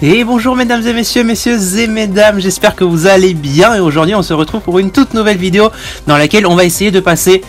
Et bonjour mesdames et messieurs, messieurs et mesdames, j'espère que vous allez bien et aujourd'hui on se retrouve pour une toute nouvelle vidéo dans laquelle on va essayer de passer,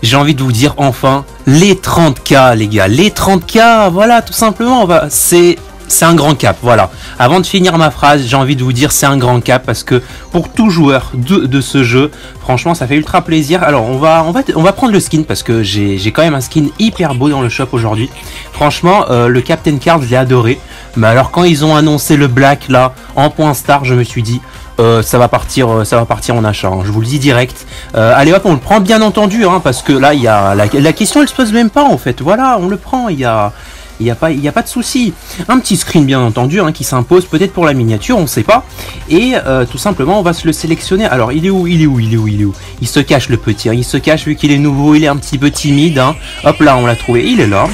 j'ai envie de vous dire enfin, les 30K les gars, les 30K, voilà tout simplement, c'est un grand cap, voilà. Avant de finir ma phrase, j'ai envie de vous dire c'est un grand cap parce que pour tout joueur de ce jeu, franchement ça fait ultra plaisir. Alors on va prendre le skin parce que j'ai quand même un skin hyper beau dans le shop aujourd'hui. Franchement le Captain Card je l'ai adoré. Mais alors quand ils ont annoncé le black là en point star, je me suis dit ça va partir en achat, hein, je vous le dis direct. Allez hop, on le prend bien entendu, hein, parce que là il y a la question, elle se pose même pas en fait. Voilà, on le prend, il y a pas de souci. Un petit screen bien entendu, hein, qui s'impose peut-être pour la miniature, on sait pas. Et tout simplement on va se le sélectionner. Alors il est où? Il se cache le petit, hein, il se cache vu qu'il est nouveau, il est un petit peu timide, hein. Hop là on l'a trouvé, il est là.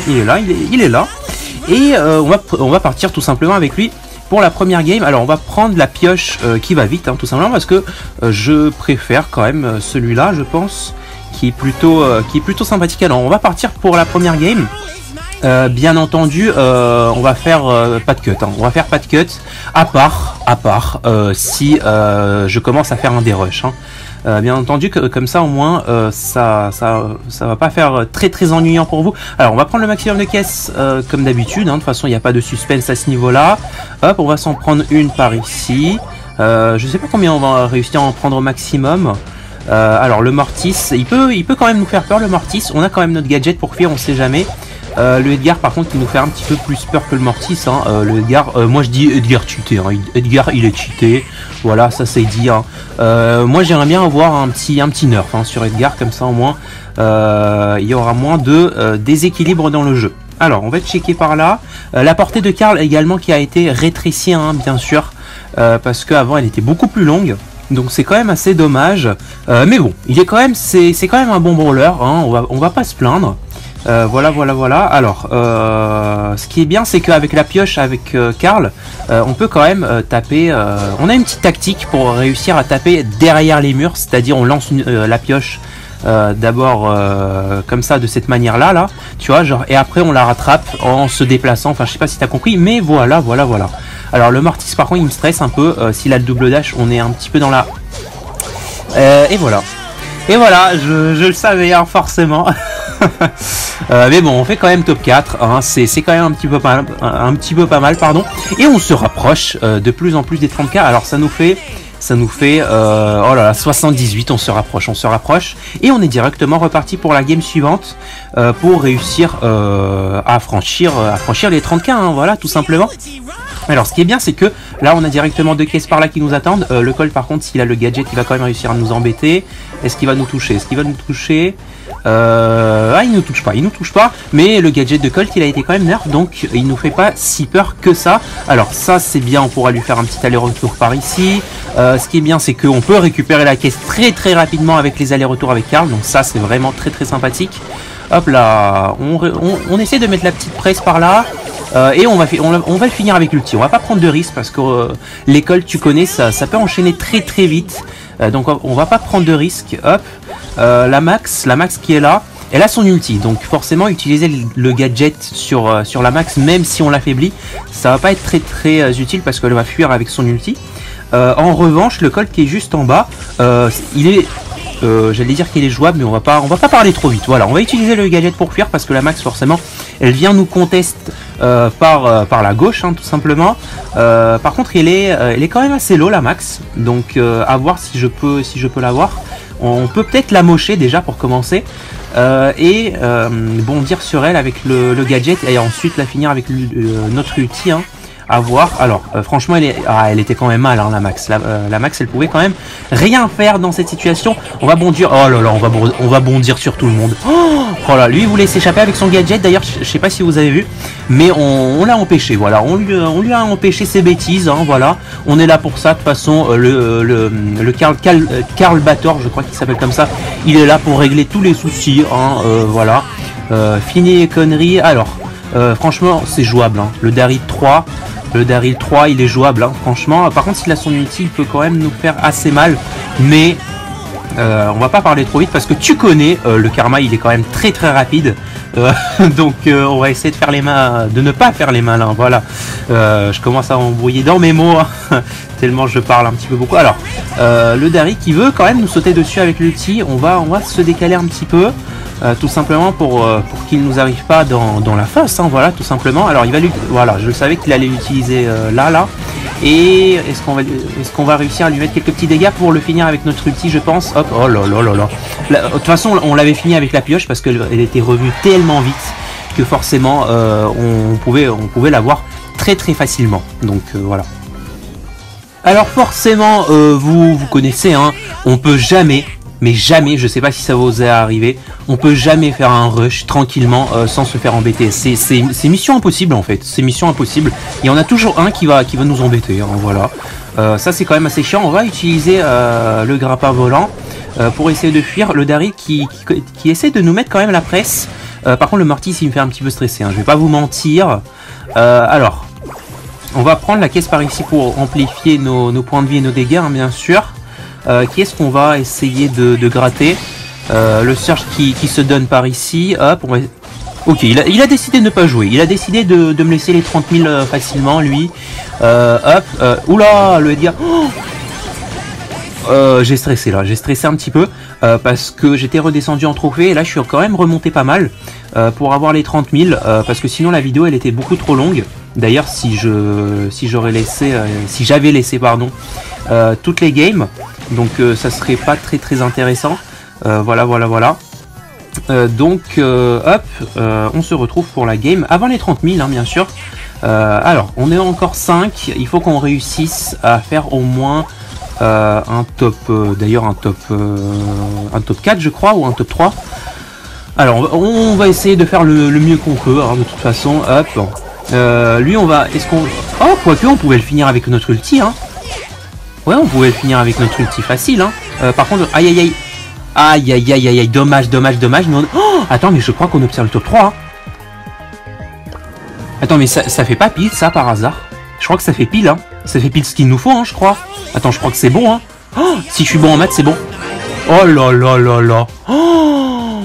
Et on va partir tout simplement avec lui pour la première game. Alors on va prendre la pioche qui va vite, hein, tout simplement parce que je préfère quand même celui-là, je pense, qui est plutôt sympathique. Alors on va partir pour la première game. Bien entendu, on va faire pas de cut, hein. On va faire pas de cut, à part si je commence à faire un dérush, hein. Bien entendu que comme ça au moins ça va pas faire très ennuyant pour vous. Alors on va prendre le maximum de caisses comme d'habitude, hein. De toute façon il n'y a pas de suspense à ce niveau là. Hop, on va s'en prendre une par ici. Je sais pas combien on va réussir à en prendre au maximum. Alors le Mortis, il peut quand même nous faire peur, le Mortis. On a quand même notre gadget pour fuir, on sait jamais. Le Edgar par contre qui nous fait un petit peu plus peur que le Mortis, hein. Le Edgar, moi je dis Edgar cheaté, hein. Edgar il est cheaté, voilà, ça c'est dit, hein. Moi j'aimerais bien avoir un petit nerf, hein, sur Edgar, comme ça au moins il y aura moins de déséquilibre dans le jeu. Alors on va checker par là. La portée de Karl également qui a été rétrécie, hein, bien sûr, parce qu'avant elle était beaucoup plus longue. Donc c'est quand même assez dommage, mais bon, il est quand même, c'est quand même un bon brawler, hein. On va pas se plaindre. Voilà. Alors, ce qui est bien, c'est qu'avec la pioche, avec Karl, on peut quand même taper. On a une petite tactique pour réussir à taper derrière les murs, c'est-à-dire on lance la pioche d'abord comme ça, de cette manière-là, là, tu vois, genre, et après on la rattrape en se déplaçant. Enfin, je sais pas si t'as compris, mais voilà. Alors le Mortis, par contre, il me stresse un peu. S'il a le double dash, on est un petit peu dans la. Et voilà, je le savais, hein, forcément. Mais bon, on fait quand même top 4, hein, c'est quand même un petit peu pas mal, pardon. Et on se rapproche de plus en plus des 30K. Alors ça nous fait oh là là, 78, on se rapproche et on est directement reparti pour la game suivante pour réussir à franchir les 30K, hein, voilà, tout simplement. Alors ce qui est bien, c'est que là on a directement deux caisses par là qui nous attendent. Le Colt par contre, s'il a le gadget, il va quand même réussir à nous embêter. Est-ce qu'il va nous toucher? Il nous touche pas, mais le gadget de Colt il a été quand même nerf, donc il nous fait pas si peur que ça. Alors ça c'est bien, on pourra lui faire un petit aller-retour par ici. Ce qui est bien, c'est qu'on peut récupérer la caisse très rapidement avec les allers-retours avec Karl, donc ça c'est vraiment très sympathique. Hop là, on essaie de mettre la petite presse par là. Et on va le finir avec l'ulti. On va pas prendre de risque parce que l'école, tu connais, ça peut enchaîner très vite. Donc on va pas prendre de risque. Hop, la Max qui est là, elle a son ulti. Donc forcément utiliser le gadget sur la Max, même si on l'affaiblit, ça va pas être très utile parce qu'elle va fuir avec son ulti. En revanche, le Colt qui est juste en bas, il est j'allais dire qu'il est jouable, mais on va pas parler trop vite. Voilà, on va utiliser le gadget pour fuir parce que la Max forcément elle vient nous conteste par la gauche, hein, tout simplement. Par contre elle est quand même assez low, la Max, donc à voir si je peux l'avoir. On peut peut-être la mocher déjà pour commencer et bondir sur elle avec le gadget et ensuite la finir avec notre ulti, hein. À voir. Alors franchement elle était quand même mal, hein, la Max. La Max elle pouvait quand même rien faire dans cette situation. On va bondir. Oh là là, on va bondir sur tout le monde. Oh là, lui il voulait s'échapper avec son gadget. D'ailleurs je sais pas si vous avez vu, mais on l'a empêché. Voilà, on lui a empêché ses bêtises, hein, voilà. On est là pour ça. De toute façon le Karl Bator, je crois qu'il s'appelle comme ça, il est là pour régler tous les soucis, hein, voilà. Fini les conneries. Alors franchement c'est jouable, hein. Le Daryl 3 il est jouable, hein, franchement. Par contre s'il a son ulti il peut quand même nous faire assez mal, mais on va pas parler trop vite parce que tu connais le Karma, il est quand même très rapide. Donc on va essayer de faire les mains, de ne pas faire les malins. Voilà. Je commence à m'embrouiller dans mes mots hein, tellement je parle un petit peu beaucoup. Alors le Dari qui veut quand même nous sauter dessus avec l'ulti, on va se décaler un petit peu. Tout simplement pour qu'il nous arrive pas dans la face, hein, voilà, tout simplement. Alors il va lui, voilà, je savais qu'il allait l'utiliser là, et est-ce qu'on va réussir à lui mettre quelques petits dégâts pour le finir avec notre ulti, je pense. Hop, oh là là là là. De toute façon, on l'avait fini avec la pioche parce qu'elle était revenue tellement vite que forcément on pouvait l'avoir très facilement. Donc voilà. Alors forcément, vous connaissez, hein, on peut jamais. Mais jamais, je sais pas si ça vous est arrivé, on peut jamais faire un rush tranquillement sans se faire embêter. C'est mission impossible en fait, c'est mission impossible. Il y en a toujours un qui va nous embêter, hein, voilà. Ça c'est quand même assez chiant. On va utiliser le grappin volant pour essayer de fuir le Dari qui essaie de nous mettre quand même la presse. Par contre le Mortis il me fait un petit peu stresser, hein, je vais pas vous mentir. Alors, on va prendre la caisse par ici pour amplifier nos points de vie et nos dégâts, hein, bien sûr. Qui est-ce qu'on va essayer de gratter? Le Surge qui se donne par ici. Hop, on va... Ok, il a décidé de ne pas jouer. Il a décidé de me laisser les 30 000 facilement, lui. Hop, oula, le Edgar. J'ai stressé là, j'ai stressé un petit peu parce que j'étais redescendu en trophée et là je suis quand même remonté pas mal pour avoir les 30 000 parce que sinon la vidéo elle était beaucoup trop longue. D'ailleurs si j'avais laissé pardon toutes les games, donc ça serait pas très intéressant. Voilà. Donc hop, on se retrouve pour la game avant les 30 000 hein, bien sûr. Alors on est encore 5, il faut qu'on réussisse à faire au moins un top, d'ailleurs un top 4 je crois, ou un top 3. Alors on va essayer de faire le mieux qu'on peut hein, de toute façon. Hop, lui on va, est-ce qu'on, oh quoique on pouvait le finir avec notre ulti hein. Ouais, on pouvait le finir avec notre ulti facile hein. Par contre, aïe, dommage. Mais oh, attends, mais je crois qu'on obtient le top 3 hein. Attends, mais ça fait pas pile ça par hasard? Je crois que ça fait pile hein. Ça fait pile ce qu'il nous faut hein, je crois. Attends, je crois que c'est bon hein. Oh, si je suis bon en maths, c'est bon. Oh là là. Oh,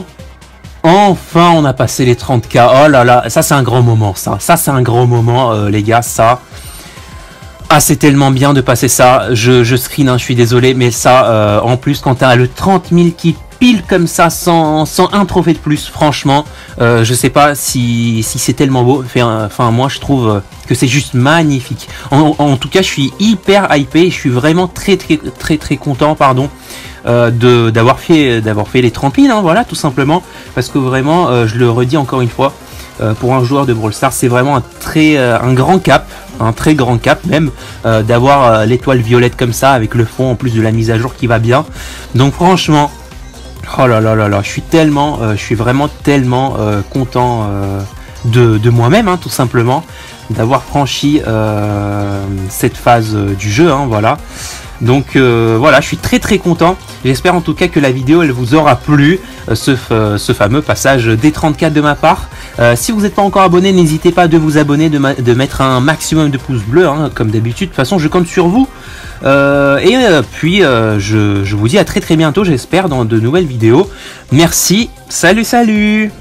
enfin, on a passé les 30K. Oh là là, ça c'est un grand moment ça. Ça c'est un grand moment les gars, ça. Ah, c'est tellement bien de passer ça. Je screen, hein, je suis désolé, mais ça, en plus, quand t'as le 30 000 qui pile comme ça, sans un trophée de plus, franchement, je sais pas si c'est tellement beau. Enfin, moi, je trouve que c'est juste magnifique. En tout cas, je suis hyper hypé. Je suis vraiment très content, pardon, d'avoir fait les 30 000, hein, voilà, tout simplement. Parce que vraiment, je le redis encore une fois, pour un joueur de Brawl Stars, c'est vraiment un grand cap. Un très grand cap même, d'avoir l'étoile violette comme ça avec le fond en plus de la mise à jour qui va bien. Donc franchement, oh là là, je suis vraiment tellement content de moi-même hein, tout simplement d'avoir franchi cette phase du jeu hein, voilà. Donc voilà, je suis très content. J'espère en tout cas que la vidéo elle vous aura plu, ce fameux passage des 34 de ma part. Si vous n'êtes pas encore abonné, n'hésitez pas de vous abonner, de mettre un maximum de pouces bleus, hein, comme d'habitude. De toute façon, je compte sur vous. Puis, je vous dis à très bientôt, j'espère, dans de nouvelles vidéos. Merci, salut